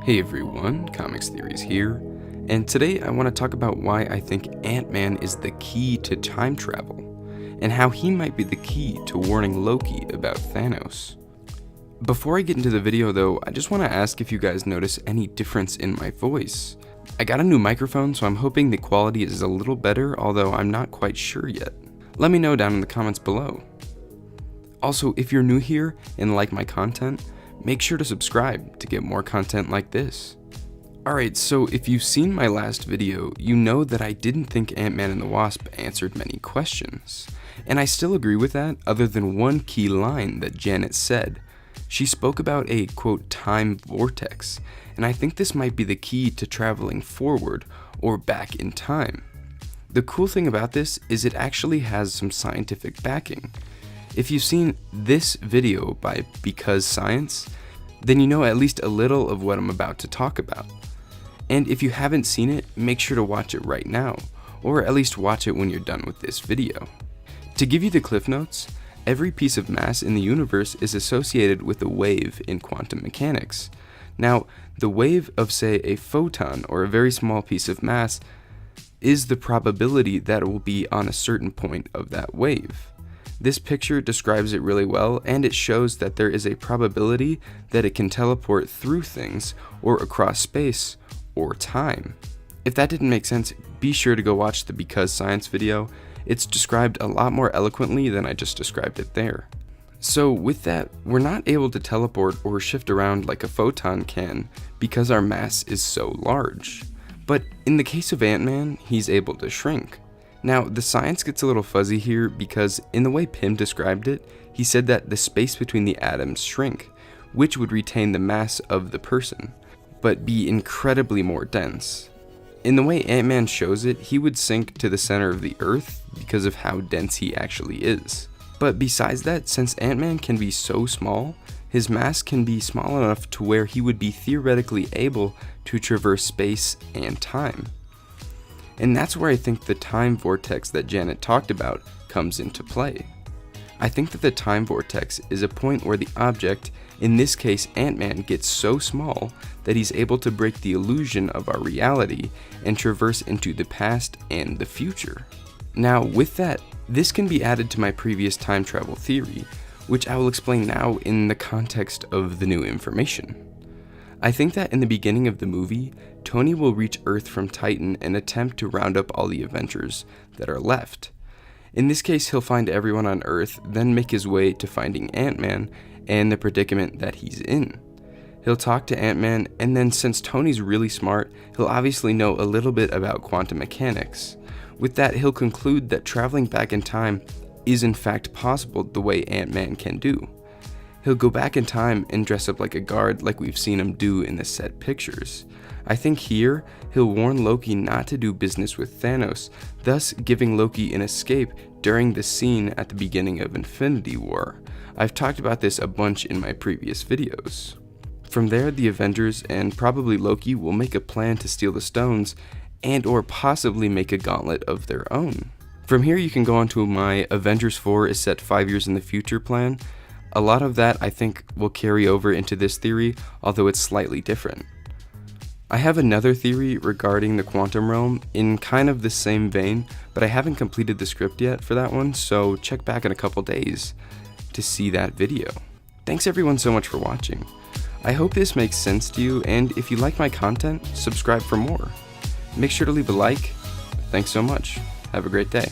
Hey everyone, Comics Theories here, and today I want to talk about why I think Ant-Man is the key to time travel, and how he might be the key to warning Loki about Thanos. Before I get into the video though, I just want to ask if you guys notice any difference in my voice. I got a new microphone, so I'm hoping the quality is a little better, although I'm not quite sure yet. Let me know down in the comments below. Also, if you're new here and like my content, make sure to subscribe to get more content like this. Alright, so if you've seen my last video, you know that I didn't think Ant-Man and the Wasp answered many questions. And I still agree with that, other than one key line that Janet said. She spoke about a, quote, time vortex, and I think this might be the key to traveling forward or back in time. The cool thing about this is it actually has some scientific backing. If you've seen this video by Because Science, then you know at least a little of what I'm about to talk about. And if you haven't seen it, make sure to watch it right now, or at least watch it when you're done with this video. To give you the cliff notes, every piece of mass in the universe is associated with a wave in quantum mechanics. Now, the wave of, say, a photon or a very small piece of mass is the probability that it will be on a certain point of that wave. This picture describes it really well, and it shows that there is a probability that it can teleport through things, or across space, or time. If that didn't make sense, be sure to go watch the Because Science video. It's described a lot more eloquently than I just described it there. So with that, we're not able to teleport or shift around like a photon can because our mass is so large. But in the case of Ant-Man, he's able to shrink. Now, the science gets a little fuzzy here because in the way Pym described it, he said that the space between the atoms shrink, which would retain the mass of the person, but be incredibly more dense. In the way Ant-Man shows it, he would sink to the center of the Earth because of how dense he actually is. But besides that, since Ant-Man can be so small, his mass can be small enough to where he would be theoretically able to traverse space and time. And that's where I think the time vortex that Janet talked about comes into play. I think that the time vortex is a point where the object, in this case Ant-Man, gets so small that he's able to break the illusion of our reality and traverse into the past and the future. Now with that, this can be added to my previous time travel theory, which I will explain now in the context of the new information. I think that in the beginning of the movie, Tony will reach Earth from Titan and attempt to round up all the Avengers that are left. In this case, he'll find everyone on Earth, then make his way to finding Ant-Man and the predicament that he's in. He'll talk to Ant-Man, and then since Tony's really smart, he'll obviously know a little bit about quantum mechanics. With that, he'll conclude that traveling back in time is in fact possible the way Ant-Man can do. He'll go back in time and dress up like a guard like we've seen him do in the set pictures. I think here, he'll warn Loki not to do business with Thanos, thus giving Loki an escape during the scene at the beginning of Infinity War. I've talked about this a bunch in my previous videos. From there, the Avengers and probably Loki will make a plan to steal the stones and or possibly make a gauntlet of their own. From here, you can go on to my Avengers 4 is set 5 years in the future plan. A lot of that I think will carry over into this theory, although it's slightly different. I have another theory regarding the quantum realm in kind of the same vein, but I haven't completed the script yet for that one, so check back in a couple days to see that video. Thanks everyone so much for watching. I hope this makes sense to you, and if you like my content, subscribe for more. Make sure to leave a like. Thanks so much. Have a great day.